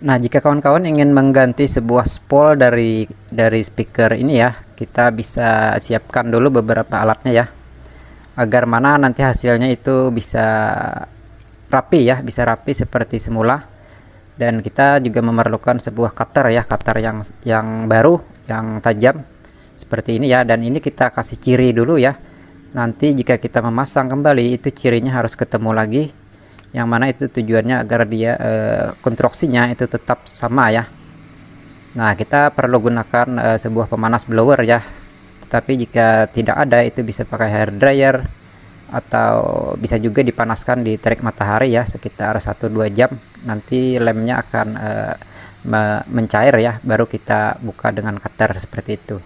Nah, jika kawan-kawan ingin mengganti sebuah spool dari speaker ini ya, kita bisa siapkan dulu beberapa alatnya ya, agar mana nanti hasilnya itu bisa rapi ya, bisa rapi seperti semula. Dan kita juga memerlukan sebuah cutter ya, cutter yang baru, yang tajam seperti ini ya. Dan ini kita kasih ciri dulu ya. Nanti jika kita memasang kembali itu cirinya harus ketemu lagi, yang mana itu tujuannya agar dia konstruksinya itu tetap sama ya. Nah, kita perlu gunakan sebuah pemanas blower ya. Tetapi jika tidak ada, itu bisa pakai hair dryer atau bisa juga dipanaskan di terik matahari ya sekitar 1-2 jam. Nanti lemnya akan mencair ya, baru kita buka dengan cutter seperti itu.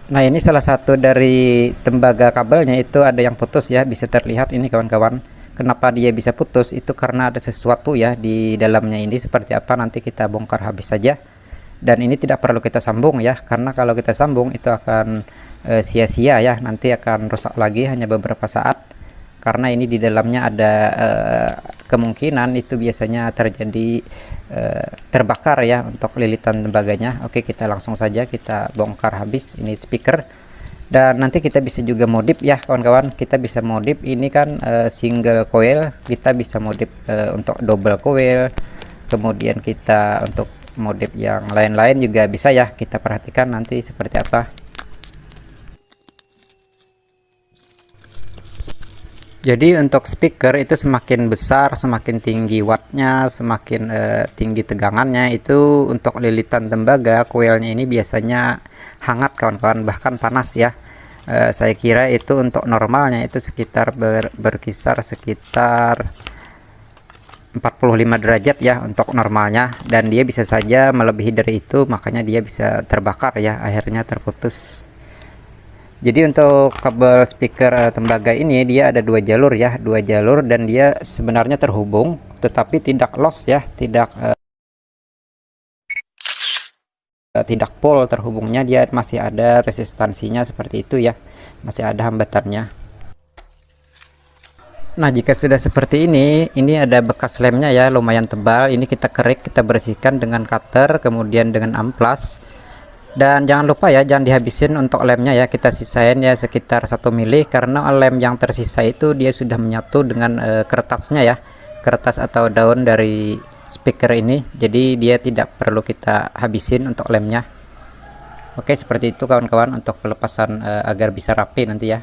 Nah, ini salah satu dari tembaga kabelnya itu ada yang putus ya, bisa terlihat ini kawan-kawan. Kenapa dia bisa putus? Itu karena ada sesuatu ya di dalamnya ini, seperti apa nanti kita bongkar habis saja. Dan ini tidak perlu kita sambung ya, karena kalau kita sambung itu akan sia-sia ya, nanti akan rusak lagi hanya beberapa saat. Karena ini di dalamnya ada kemungkinan itu biasanya terjadi terbakar ya untuk lilitan tembaganya. Oke, kita langsung saja kita bongkar habis ini speaker. Dan nanti kita bisa juga modif ya kawan-kawan, kita bisa modif ini kan single coil, kita bisa modif untuk double coil, kemudian kita untuk modif yang lain-lain juga bisa ya, kita perhatikan nanti seperti apa. Jadi untuk speaker itu semakin besar, semakin tinggi wattnya, semakin tinggi tegangannya, itu untuk lilitan tembaga coilnya ini biasanya hangat kawan-kawan, bahkan panas ya. Saya kira itu untuk normalnya itu sekitar berkisar sekitar 45 derajat ya untuk normalnya, dan dia bisa saja melebihi dari itu, makanya dia bisa terbakar ya, akhirnya terputus. Jadi untuk kabel speaker tembaga ini dia ada 2 jalur ya, 2 jalur, dan dia sebenarnya terhubung tetapi tidak loss ya, tidak full terhubungnya, dia masih ada resistansinya seperti itu ya, masih ada hambatannya. Nah, jika sudah seperti ini ada bekas lemnya ya, lumayan tebal. Ini kita kerik, kita bersihkan dengan cutter, kemudian dengan amplas. Dan jangan lupa ya, jangan dihabisin untuk lemnya ya, kita sisain ya sekitar 1 mili, karena lem yang tersisa itu dia sudah menyatu dengan kertasnya ya, kertas atau daun dari speaker ini, jadi dia tidak perlu kita habisin untuk lemnya. Oke, seperti itu kawan-kawan untuk pelepasan agar bisa rapi nanti ya.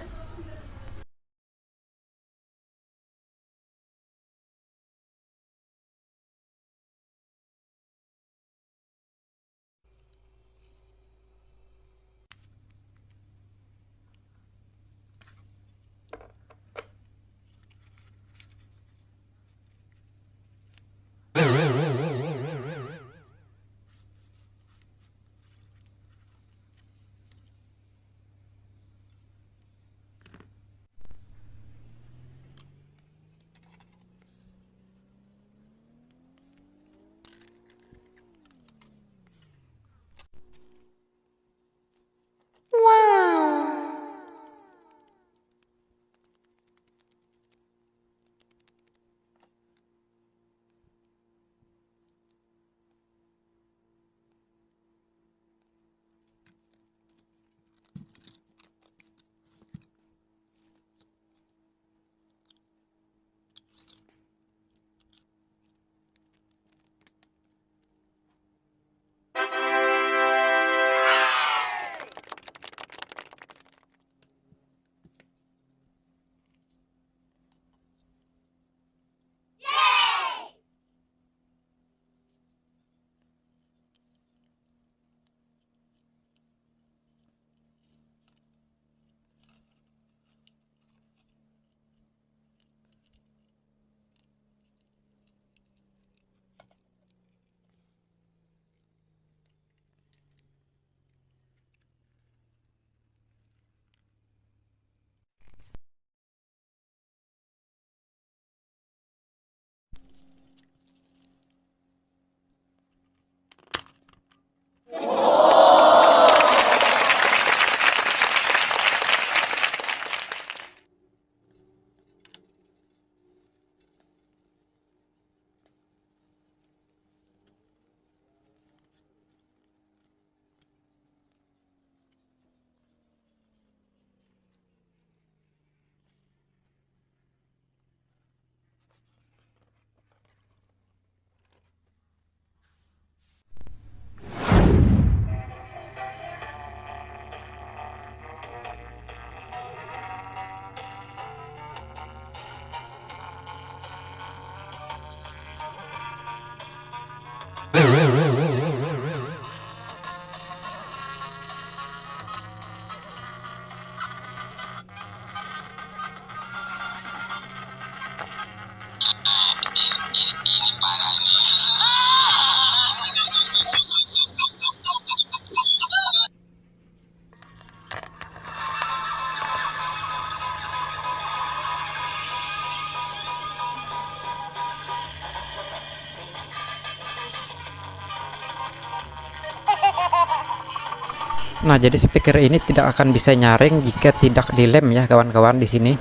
Nah, jadi speaker ini tidak akan bisa nyaring jika tidak dilem ya kawan-kawan di sini.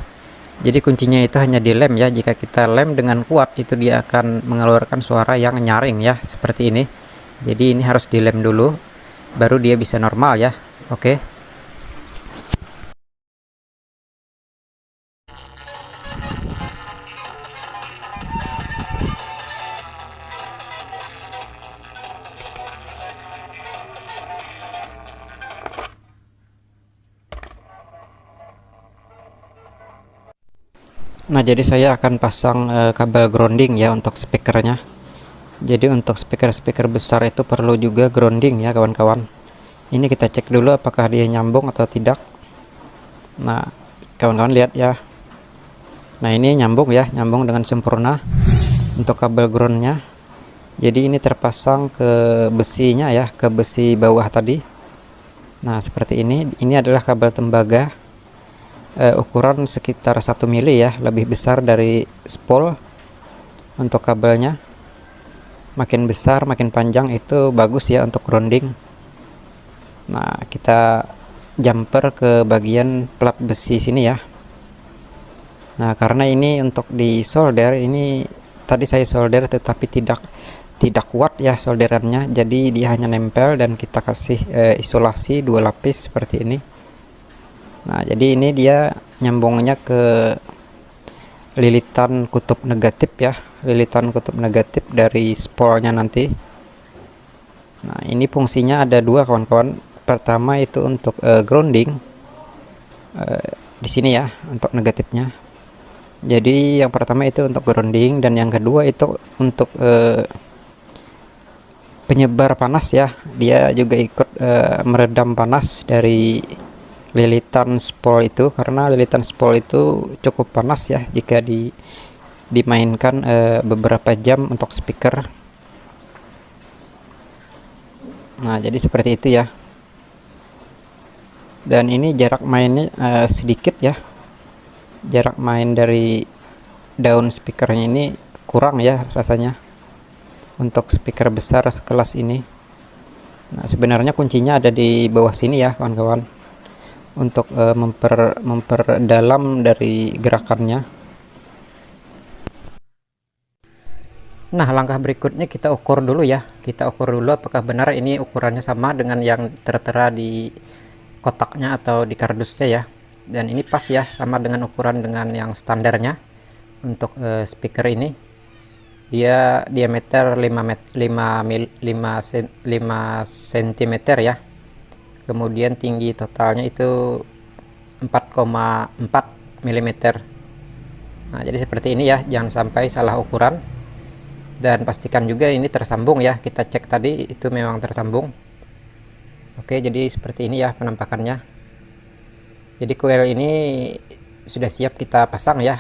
Jadi kuncinya itu hanya dilem ya. Jika kita lem dengan kuat itu dia akan mengeluarkan suara yang nyaring ya, seperti ini. Jadi ini harus dilem dulu baru dia bisa normal ya. Oke. Nah, jadi saya akan pasang kabel grounding ya untuk speakernya. Jadi untuk speaker-speaker besar itu perlu juga grounding ya kawan-kawan. Ini kita cek dulu apakah dia nyambung atau tidak. Nah, kawan-kawan lihat ya. Nah, ini nyambung ya, nyambung dengan sempurna untuk kabel groundnya. Jadi ini terpasang ke besinya ya, ke besi bawah tadi. Nah, seperti ini adalah kabel tembaga. Ukuran sekitar 1 mili ya, lebih besar dari spol. Untuk kabelnya makin besar makin panjang itu bagus ya untuk grounding. Nah, kita jumper ke bagian plat besi sini ya. Nah, karena ini untuk di solder ini tadi saya solder tetapi tidak kuat ya solderannya, jadi dia hanya nempel dan kita kasih isolasi 2 lapis seperti ini. Nah, jadi ini dia nyambungnya ke lilitan kutub negatif ya, lilitan kutub negatif dari spolnya nanti. Nah, ini fungsinya ada dua kawan-kawan. Pertama itu untuk grounding di sini ya untuk negatifnya. Jadi yang pertama itu untuk grounding dan yang kedua itu untuk penyebar panas ya. Dia juga ikut meredam panas dari lilitan spol itu, karena lilitan spol itu cukup panas ya jika dimainkan beberapa jam untuk speaker. Nah, jadi seperti itu ya. Dan ini jarak mainnya sedikit ya. Jarak main dari daun speakernya ini kurang ya rasanya untuk speaker besar sekelas ini. Nah, sebenarnya kuncinya ada di bawah sini ya kawan-kawan, untuk memperdalam dari gerakannya. Nah, langkah berikutnya kita ukur dulu ya. Kita ukur dulu apakah benar ini ukurannya sama dengan yang tertera di kotaknya atau di kardusnya ya. Dan ini pas ya, sama dengan ukuran dengan yang standarnya untuk speaker ini. Dia diameter 5 cm ya. Kemudian tinggi totalnya itu 4,4 mm. Nah, jadi seperti ini ya, jangan sampai salah ukuran. Dan pastikan juga ini tersambung ya, kita cek tadi itu memang tersambung. Oke, jadi seperti ini ya penampakannya. Jadi coil ini sudah siap kita pasang ya.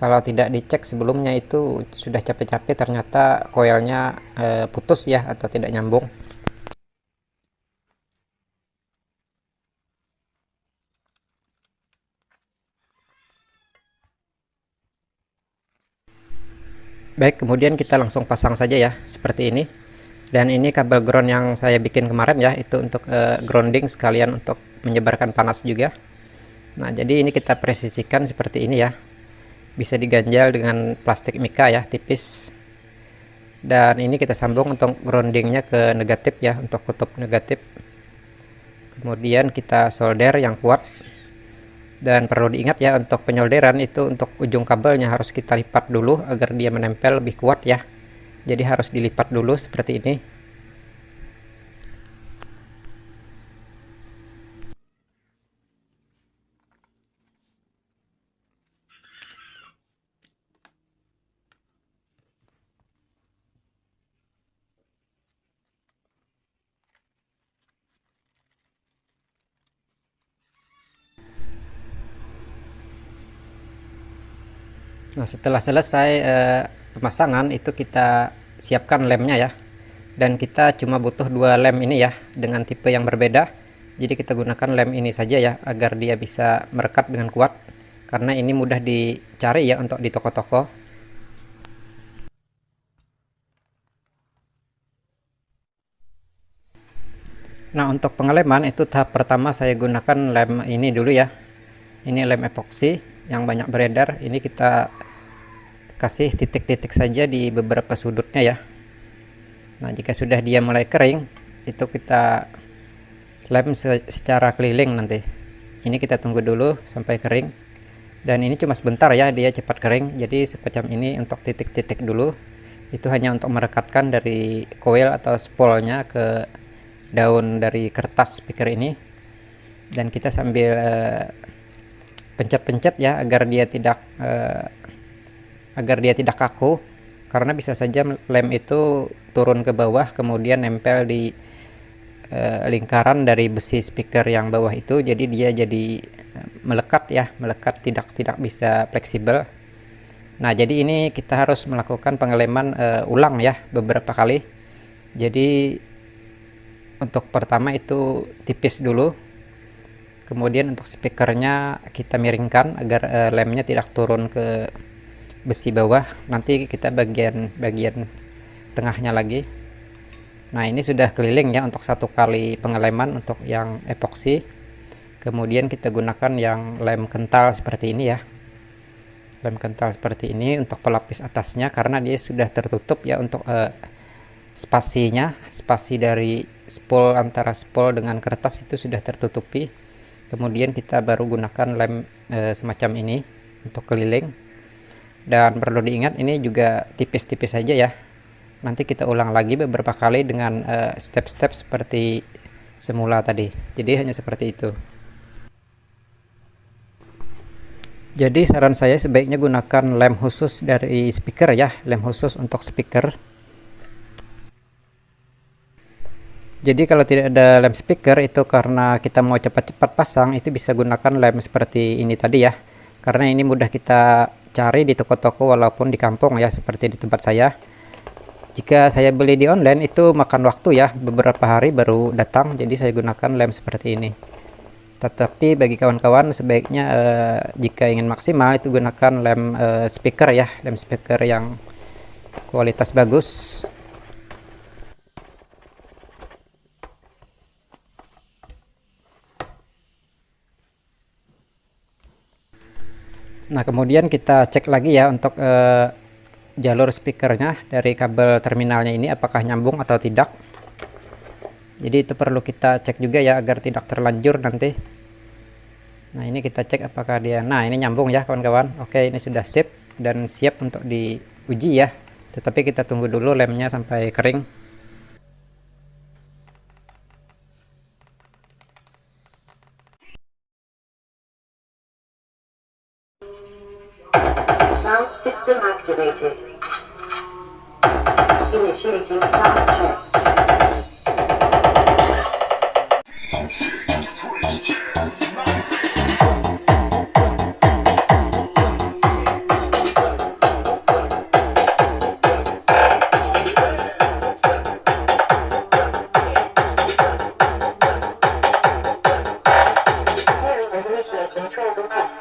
Kalau tidak dicek sebelumnya itu sudah capek-capek ternyata coilnya putus ya atau tidak nyambung. Baik, kemudian kita langsung pasang saja ya seperti ini. Dan ini kabel ground yang saya bikin kemarin ya, itu untuk grounding sekalian untuk menyebarkan panas juga. Nah, jadi ini kita presisikan seperti ini ya. Bisa diganjal dengan plastik mika ya, tipis. Dan ini kita sambung untuk groundingnya ke negatif ya, untuk kutub negatif. Kemudian kita solder yang kuat. Dan perlu diingat ya, untuk penyolderan itu untuk ujung kabelnya harus kita lipat dulu agar dia menempel lebih kuat ya. Jadi harus dilipat dulu seperti ini. Nah, setelah selesai pemasangan itu kita siapkan lemnya ya. Dan kita cuma butuh 2 lem ini ya, dengan tipe yang berbeda. Jadi kita gunakan lem ini saja ya, agar dia bisa merekat dengan kuat. Karena ini mudah dicari ya untuk di toko-toko. Nah, untuk pengeleman itu tahap pertama saya gunakan lem ini dulu ya. Ini lem epoksi yang banyak beredar. Ini kita kasih titik-titik saja di beberapa sudutnya ya. Nah, jika sudah dia mulai kering, itu kita lem secara keliling nanti. Ini kita tunggu dulu sampai kering. Dan ini cuma sebentar ya, dia cepat kering. Jadi semacam ini untuk titik-titik dulu. Itu hanya untuk merekatkan dari coil atau spolnya ke daun dari kertas speaker ini. Dan kita sambil pencet-pencet ya agar dia tidak kaku, karena bisa saja lem itu turun ke bawah kemudian nempel di lingkaran dari besi speaker yang bawah itu, jadi dia jadi melekat ya, tidak bisa fleksibel. Nah, jadi ini kita harus melakukan pengeleman ulang ya beberapa kali. Jadi untuk pertama itu tipis dulu, kemudian untuk speakernya kita miringkan agar lemnya tidak turun ke besi bawah, nanti kita bagian tengahnya lagi. Nah, ini sudah keliling ya untuk 1 kali pengeleman untuk yang epoksi. Kemudian kita gunakan yang lem kental seperti ini ya. lem kental seperti ini untuk pelapis atasnya, karena dia sudah tertutup ya untuk spasinya, spasi dari spol antara spol dengan kertas itu sudah tertutupi. Kemudian kita baru gunakan lem semacam ini untuk keliling, dan perlu diingat ini juga tipis-tipis saja ya. Nanti kita ulang lagi beberapa kali dengan step-step seperti semula tadi. Jadi hanya seperti itu. Jadi saran saya sebaiknya gunakan lem khusus dari speaker ya, lem khusus untuk speaker. Jadi kalau tidak ada lem speaker itu karena kita mau cepat-cepat pasang, itu bisa gunakan lem seperti ini tadi ya. Karena ini mudah kita cari di toko-toko walaupun di kampung ya, seperti di tempat saya. Jika saya beli di online itu makan waktu ya, beberapa hari baru datang, jadi saya gunakan lem seperti ini. Tetapi bagi kawan-kawan sebaiknya jika ingin maksimal itu gunakan lem speaker ya, lem speaker yang kualitas bagus. Nah, kemudian kita cek lagi ya untuk jalur speakernya dari kabel terminalnya ini apakah nyambung atau tidak. Jadi itu perlu kita cek juga ya agar tidak terlanjur nanti. Nah, ini kita cek apakah dia, nah ini nyambung ya kawan-kawan. Oke, ini sudah sip dan siap untuk diuji ya. Tetapi kita tunggu dulu lemnya sampai kering. Sound system activated. Initiating sound check. Initiating treble test.